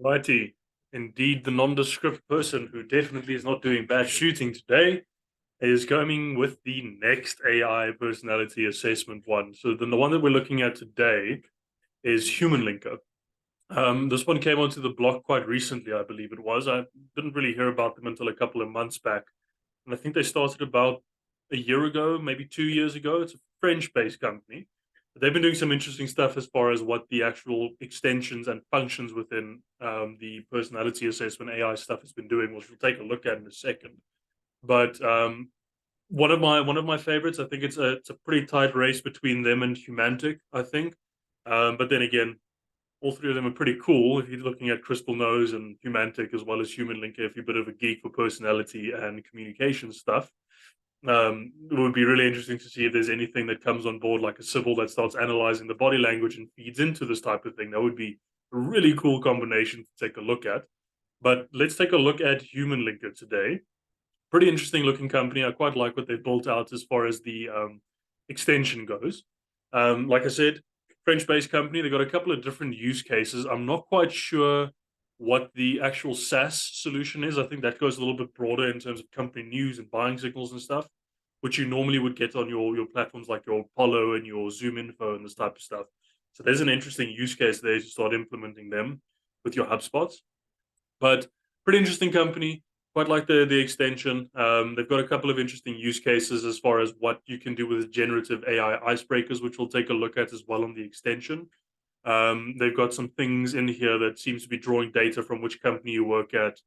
Righty. Indeed, the nondescript person who definitely is not doing bad shooting today is coming with the next AI personality assessment one. So the one that we're looking at today is Humanlinker. This one came onto the block quite recently, I believe it was. I didn't really hear about them until a couple of months back. And I think they started about a year ago, maybe 2 years ago. It's a French-based company. But they've been doing some interesting stuff as far as what the actual extensions and functions within the personality assessment AI stuff has been doing, which we'll take a look at in a second. But one of my favorites, I think it's a pretty tight race between them and Humantic, I think. But then again, all three of them are pretty cool. If you're looking at Crystal Nose and Humantic as well as Humanlinker, if you're a bit of a geek for personality and communication stuff, it would be really interesting to see if there's anything that comes on board, like a Sybil that starts analyzing the body language and feeds into this type of thing. That would be a really cool combination to take a look at. But let's take a look at Humanlinker today. Pretty interesting looking company. I quite like what they've built out as far as the extension goes. Like I said, French-based company. They've got a couple of different use cases. I'm not quite sure what the actual SaaS solution is. I think that goes a little bit broader in terms of company news and buying signals and stuff, which you normally would get on your platforms like your Apollo and your Zoom Info and this type of stuff. So there's an interesting use case there to start implementing them with your HubSpots. But pretty interesting company. Quite like the extension. They've got a couple of interesting use cases as far as what you can do with generative AI icebreakers, which we'll take a look at as well on the extension. They've got some things in here that seems to be drawing data from which company you work at,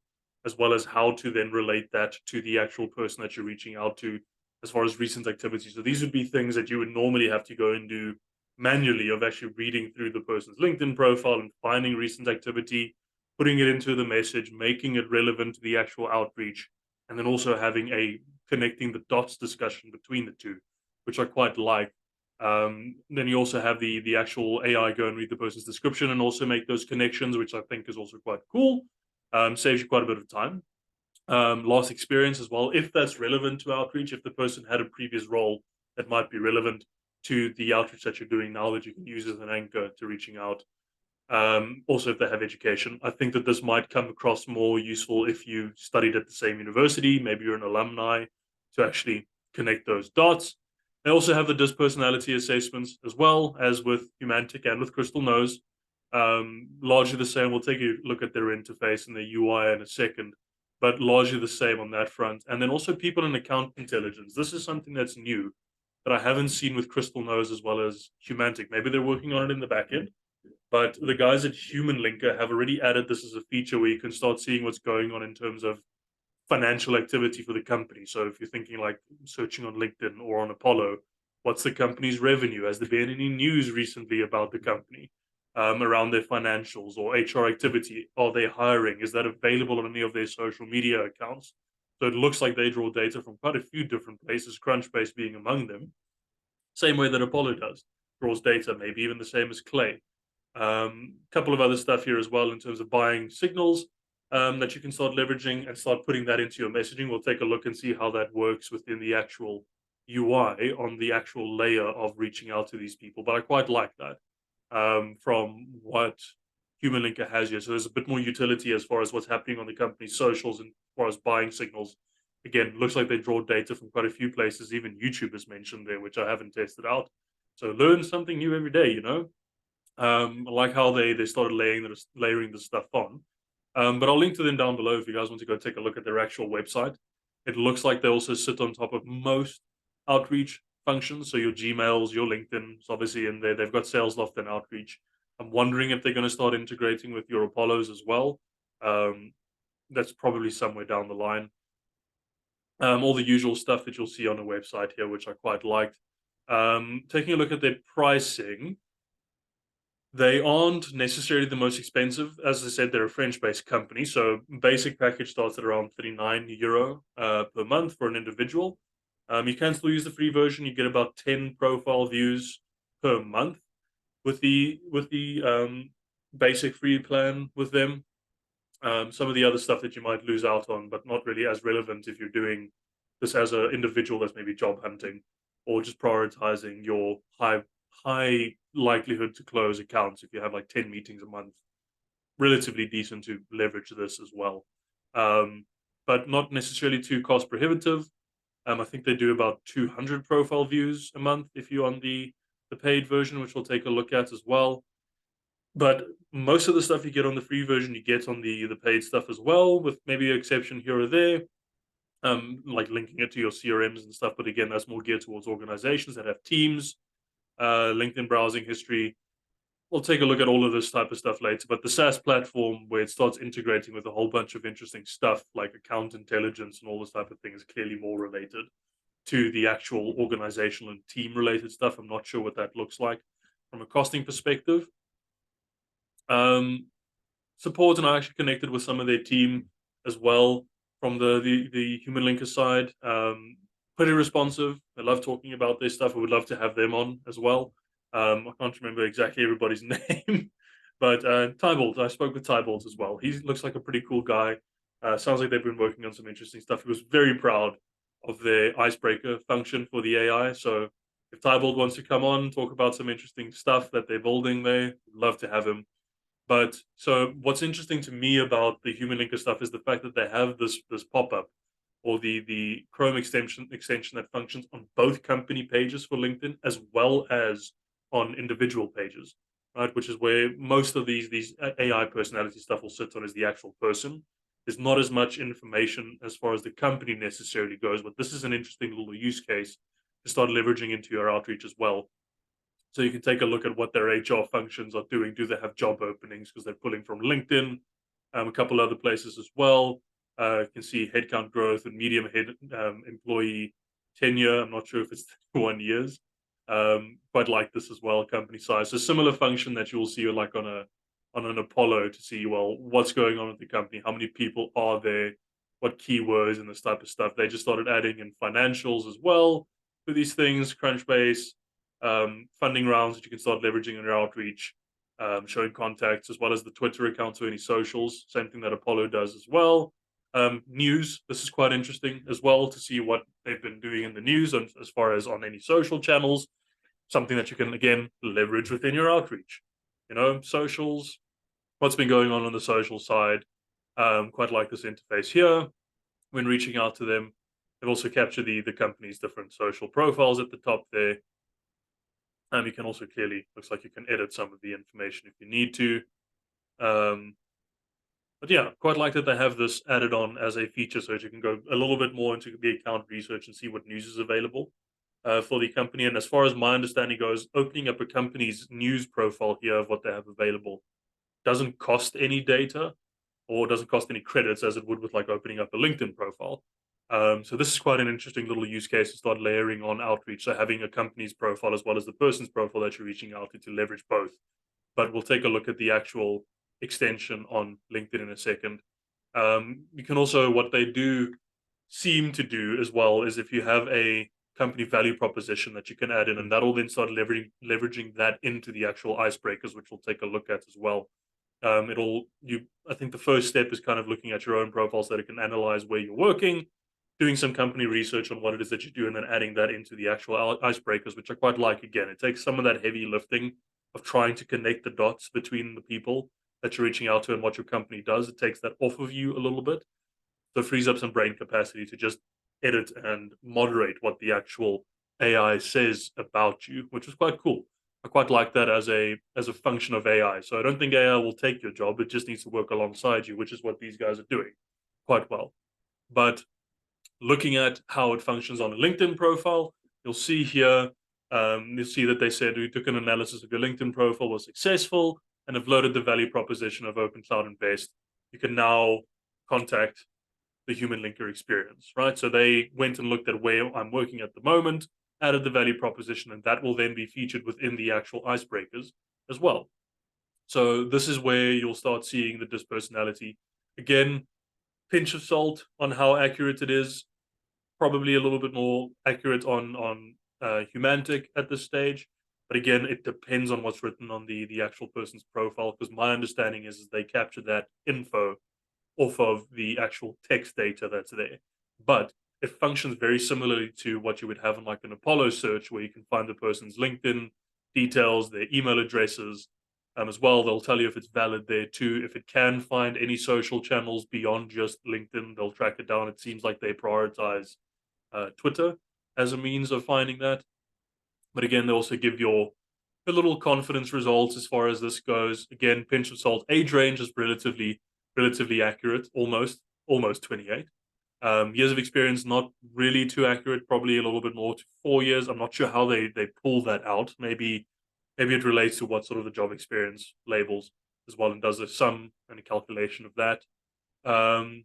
as well as how to then relate that to the actual person that you're reaching out to as far as recent activity. So these would be things that you would normally have to go and do manually, of actually reading through the person's LinkedIn profile and finding recent activity, putting it into the message, making it relevant to the actual outreach, and then also having a connecting the dots discussion between the two, which I quite like. Then you also have the actual AI go and read the person's description and also make those connections, which I think is also quite cool. Saves you quite a bit of time. Last experience as well, if that's relevant to outreach, if the person had a previous role that might be relevant to the outreach that you're doing now, that you can use as an anchor to reaching out. Also, if they have education, I think that this might come across more useful if you studied at the same university, maybe you're an alumni, to actually connect those dots. They also have the DISC personality assessments as well as with Humantic and with Crystal Nose. Largely the same. We'll take a look at their interface and their UI in a second, but largely the same on that front. And then also people and account intelligence. This is something that's new that I haven't seen with Crystal Nose as well as Humantic. Maybe they're working on it in the back end, but the guys at Humanlinker have already added this as a feature where you can start seeing what's going on in terms of financial activity for the company. So if you're thinking like searching on LinkedIn or on Apollo, what's the company's revenue? Has there been any news recently about the company around their financials or HR activity? Are they hiring? Is that available on any of their social media accounts? So it looks like they draw data from quite a few different places, Crunchbase being among them. Same way that Apollo does, draws data, maybe even the same as Clay. Couple of other stuff here as well in terms of buying signals that you can start leveraging and start putting that into your messaging. We'll take a look and see how that works within the actual UI on the actual layer of reaching out to these people. But I quite like that from what Humanlinker has here. So there's a bit more utility as far as what's happening on the company's socials and as far as buying signals. Again, looks like they draw data from quite a few places. Even YouTube is mentioned there, which I haven't tested out. So learn something new every day, you know. I like how they started layering the stuff on. But I'll link to them down below if you guys want to go take a look at their actual website. It looks like they also sit on top of most outreach functions. So your Gmails, your LinkedIn, obviously in there. They've got Salesloft and Outreach. I'm wondering if they're going to start integrating with your Apollos as well. That's probably somewhere down the line. All the usual stuff that you'll see on the website here, which I quite liked. Taking a look at their pricing, they aren't necessarily the most expensive. As I said, they're a French-based company, so basic package starts at around €39 per month for an individual. You can still use the free version. You get about 10 profile views per month with the basic free plan with them. Some of the other stuff that you might lose out on, but not really as relevant if you're doing this as an individual that's maybe job hunting or just prioritizing your high likelihood to close accounts if you have like 10 meetings a month. relatively decent to leverage this as well. But not necessarily too cost prohibitive. I think they do about 200 profile views a month if you're on the paid version, which we'll take a look at as well. But most of the stuff you get on the free version, you get on the paid stuff as well, with maybe an exception here or there, like linking it to your CRMs and stuff. But again, that's more geared towards organizations that have teams, LinkedIn browsing history. We'll take a look at all of this type of stuff later. But the SaaS platform, where it starts integrating with a whole bunch of interesting stuff like account intelligence and all this type of thing, is clearly more related to the actual organizational and team related stuff. I'm not sure what that looks like from a costing perspective. Support, and I actually connected with some of their team as well from the Humanlinker side. Pretty responsive. They love talking about this stuff. I would love to have them on as well. I can't remember exactly everybody's name, but Tybalt. I spoke with Tybalt as well. He looks like a pretty cool guy. Sounds like they've been working on some interesting stuff. He was very proud of their icebreaker function for the AI. So if Tybalt wants to come on, talk about some interesting stuff that they're building there, love to have him. But so what's interesting to me about the Humanlinker stuff is the fact that they have this pop-up, or the Chrome extension that functions on both company pages for LinkedIn as well as on individual pages, right? Which is where most of these AI personality stuff will sit on, as the actual person. There's not as much information as far as the company necessarily goes, but this is an interesting little use case to start leveraging into your outreach as well. So you can take a look at what their HR functions are doing. Do they have job openings? Because they're pulling from LinkedIn, a couple other places as well. You can see headcount growth and medium head employee tenure. I'm not sure if it's 1 years. Quite like this as well. Company size. So similar function that you will see like on an Apollo, to see, well, what's going on with the company, how many people are there, what keywords and this type of stuff. They just started adding in financials as well for these things, Crunchbase, funding rounds that you can start leveraging in your outreach, showing contacts, as well as the Twitter accounts or any socials. Same thing that Apollo does as well. News. This is quite interesting as well, to see what they've been doing in the news, and as far as on any social channels, something that you can again leverage within your outreach. Socials. What's been going on the social side? Quite like this interface here when reaching out to them. They've also captured the company's different social profiles at the top there. You can also clearly, looks like you can edit some of the information if you need to. But yeah, quite like that they have this added on as a feature, so that you can go a little bit more into the account research and see what news is available for the company. And as far as my understanding goes, opening up a company's news profile here of what they have available doesn't cost any data, or doesn't cost any credits, as it would with like opening up a LinkedIn profile. So this is quite an interesting little use case to start layering on outreach. So having a company's profile as well as the person's profile that you're reaching out to leverage both. But we'll take a look at the actual extension on LinkedIn in a second. You can also, what they do seem to do as well, is if you have a company value proposition that you can add in, and that'll then start leveraging that into the actual icebreakers, which we'll take a look at as well. I think the first step is kind of looking at your own profile so that it can analyze where you're working, doing some company research on what it is that you do, and then adding that into the actual icebreakers, which I quite like. Again, it takes some of that heavy lifting of trying to connect the dots between the people that you're reaching out to and what your company does. It takes that off of you a little bit. So it frees up some brain capacity to just edit and moderate what the actual AI says about you, which is quite cool. I quite like that as a function of AI. So I don't think AI will take your job. It just needs to work alongside you, which is what these guys are doing quite well. But looking at how it functions on a LinkedIn profile, you'll see here, you'll see that they said we took an analysis of your LinkedIn profile, was successful, and have loaded the value proposition of Open Cloud Invest. You can now contact the Humanlinker experience, right? So they went and looked at where I'm working at the moment, added the value proposition, and that will then be featured within the actual icebreakers as well. So this is where you'll start seeing the dispersonality. Again, pinch of salt on how accurate it is. Probably a little bit more accurate on Humantic at this stage. But again, it depends on what's written on the actual person's profile, because my understanding is they capture that info off of the actual text data that's there. But it functions very similarly to what you would have in like an Apollo search, where you can find the person's LinkedIn details, their email addresses, as well. They'll tell you if it's valid there too. If it can find any social channels beyond just LinkedIn, they'll track it down. It seems like they prioritize Twitter as a means of finding that. But again, they also give your a little confidence results as far as this goes. Again, pinch of salt. Age range is relatively accurate, almost 28. Years of experience, not really too accurate. Probably a little bit more to 4 years. I'm not sure how they pull that out. Maybe it relates to what sort of the job experience labels as well, and does a sum and a calculation of that. Um,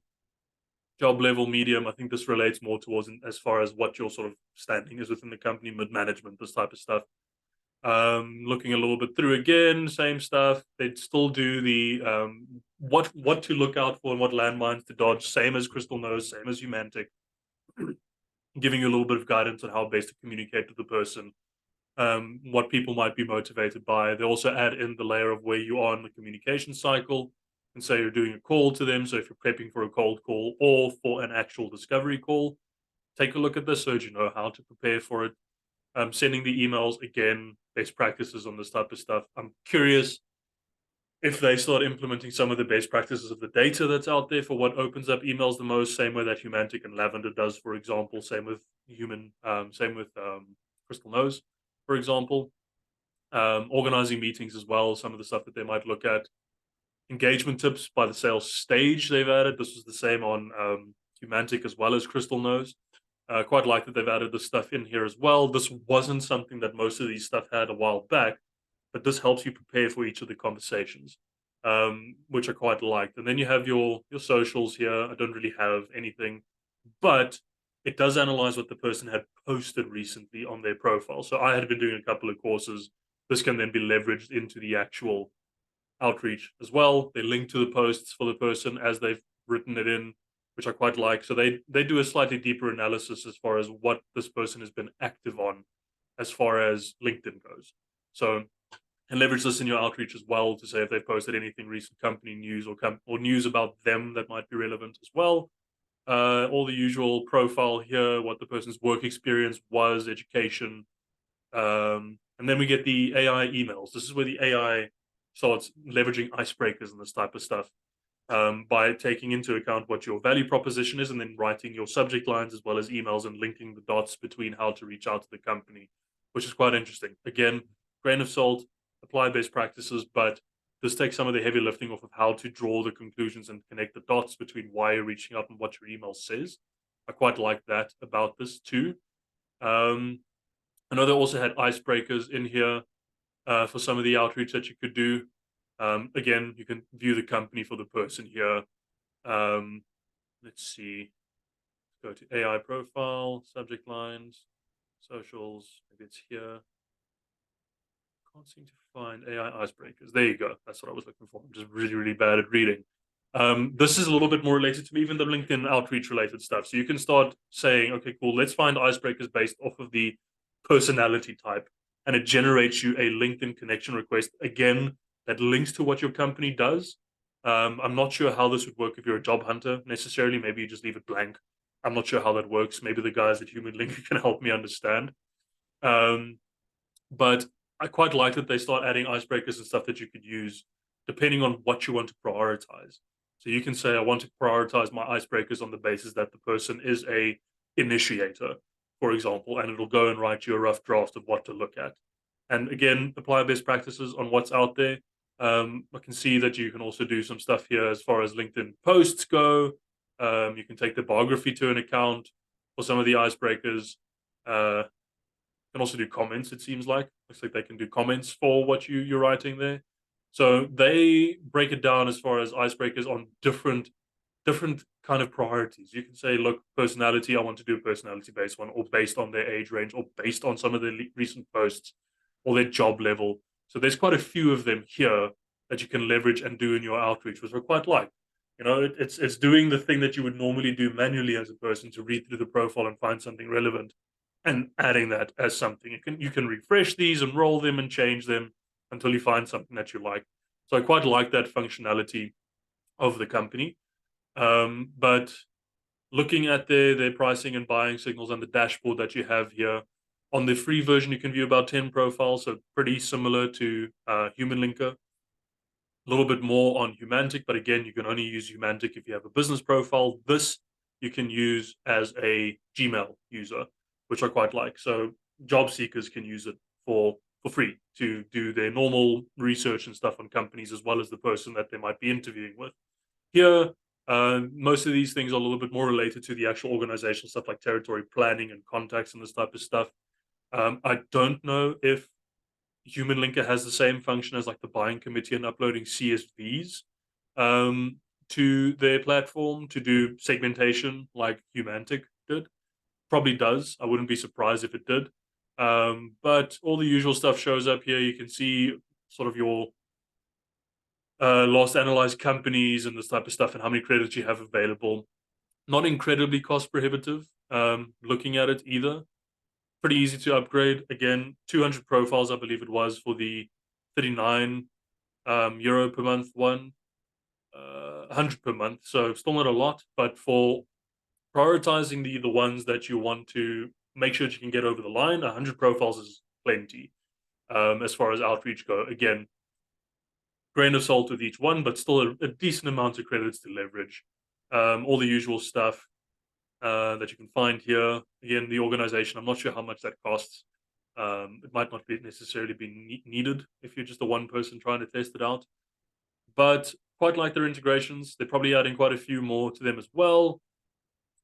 Job level medium. I think this relates more towards as far as what your sort of standing is within the company, mid management, this type of stuff. Looking a little bit through again, same stuff. They'd still do the what to look out for and what landmines to dodge, same as Crystal knows, same as Humantic, giving you a little bit of guidance on how best to communicate with the person, what people might be motivated by. They also add in the layer of where you are in the communication cycle. And say you're doing a call to them. So if you're prepping for a cold call or for an actual discovery call, take a look at this so that you know how to prepare for it. Sending the emails, again, best practices on this type of stuff. I'm curious if they start implementing some of the best practices of the data that's out there for what opens up emails the most, same way that Humantic and Lavender does, for example, same with Crystal Knows, for example. Organizing meetings as well, some of the stuff that they might look at. Engagement tips by the sales stage they've added. This was the same on Humantic as well as Crystal Knows. Quite like that they've added this stuff in here as well. This wasn't something that most of these stuff had a while back, but this helps you prepare for each of the conversations, which I quite liked. And then you have your socials here. I don't really have anything, but it does analyze what the person had posted recently on their profile. So I had been doing a couple of courses. This can then be leveraged into the actual outreach as well. They link to the posts for the person as they've written it in, which I quite like. So they do a slightly deeper analysis as far as what this person has been active on as far as LinkedIn goes. So and leverage this in your outreach as well to say if they've posted anything recent company news or news about them that might be relevant as well. All the usual profile here, what the person's work experience was, education, and then we get the AI emails. This is where the AI starts leveraging icebreakers and this type of stuff, by taking into account what your value proposition is and then writing your subject lines as well as emails and linking the dots between how to reach out to the company, which is quite interesting. Again, grain of salt, apply best practices, but this takes some of the heavy lifting off of how to draw the conclusions and connect the dots between why you're reaching out and what your email says. I quite like that about this too. Um, I know they also had icebreakers in here for some of the outreach that you could do. Again, you can view the company for the person here. Let's see. Go to AI profile, subject lines, socials. Maybe it's here. Can't seem to find AI icebreakers. There you go. That's what I was looking for. I'm just really, really bad at reading. This is a little bit more related to even the LinkedIn outreach related stuff. So you can start saying, okay, cool, let's find icebreakers based off of the personality type. And it generates you a LinkedIn connection request, again, that links to what your company does. I'm not sure how this would work if you're a job hunter necessarily. Maybe you just leave it blank. I'm not sure how that works. Maybe the guys at Humanlinker can help me understand. But I quite like that they start adding icebreakers and stuff that you could use depending on what you want to prioritize. So you can say, I want to prioritize my icebreakers on the basis that the person is a initiator, for example, and it'll go and write you a rough draft of what to look at. And again, apply best practices on what's out there. I can see that you can also do some stuff here as far as LinkedIn posts go. You can take the biography to an account for some of the icebreakers. Can also do comments, it seems like. Looks like they can do comments for what you're writing there. So they break it down as far as icebreakers on different kind of priorities. You can say, look, personality, I want to do a personality based one, or based on their age range, or based on some of the recent posts, or their job level. So there's quite a few of them here that you can leverage and do in your outreach, which I quite like. You know, it's doing the thing that you would normally do manually as a person to read through the profile and find something relevant, and adding that as something. You can refresh these and roll them and change them until you find something that you like. So I quite like that functionality of the company. But looking at their pricing and buying signals and the dashboard that you have here, on the free version, you can view about 10 profiles, so pretty similar to Humanlinker. little bit more on Humantic, but again, you can only use Humantic if you have a business profile. This you can use as a Gmail user, which I quite like. So job seekers can use it for free to do their normal research and stuff on companies, as well as the person that they might be interviewing with. Here, most of these things are a little bit more related to the actual organizational stuff like territory planning and contacts and this type of stuff. I don't know if Humanlinker has the same function as like the buying committee and uploading CSVs um, to their platform to do segmentation like Humantic did. Probably does. I wouldn't be surprised if it did. But all the usual stuff shows up here. You can see sort of your last analyzed companies and this type of stuff and how many credits you have available. Not incredibly cost prohibitive looking at it either. Pretty easy to upgrade. Again, 200 profiles, I believe it was, for the 39 euro per month one, 100 per month. So still not a lot, but for prioritizing the ones that you want to make sure that you can get over the line, 100 profiles is plenty as far as outreach go. Again, grain of salt with each one, but still a decent amount of credits to leverage. All the usual stuff that you can find here. Again, the organization, I'm not sure how much that costs. It might not be necessarily be needed if you're just a one person trying to test it out. But quite like their integrations. They're probably adding quite a few more to them as well.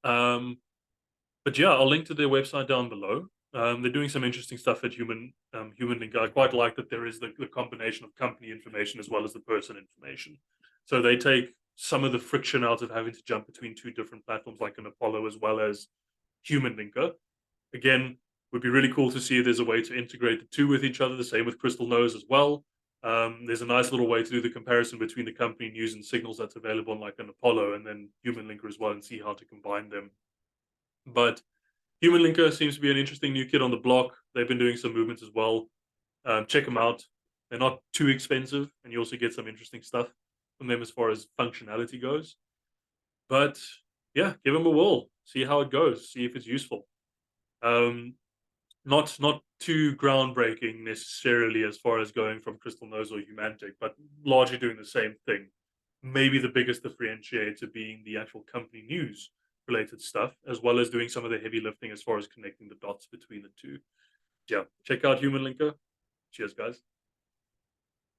But yeah, I'll link to their website down below. They're doing some interesting stuff at Humanlink. I quite like that there is the combination of company information as well as the person information. So they take some of the friction out of having to jump between two different platforms like an Apollo as well as Humanlinker. Again, would be really cool to see if there's a way to integrate the two with each other. The same with Crystal Nose as well. There's a nice little way to do the comparison between the company news and signals that's available on like an Apollo and then Humanlinker as well, and see how to combine them. But Humanlinker seems to be an interesting new kid on the block. They've been doing some movements as well. Check them out. They're not too expensive, and you also get some interesting stuff from them as far as functionality goes. But yeah, give them a whirl. See how it goes. See if it's useful. Um, not too groundbreaking necessarily as far as going from Crystal Nose or Humantic, but largely doing the same thing. Maybe the biggest differentiator being the actual company news related stuff, as well as doing some of the heavy lifting as far as connecting the dots between the two. Yeah, check out Humanlinker. Cheers, guys.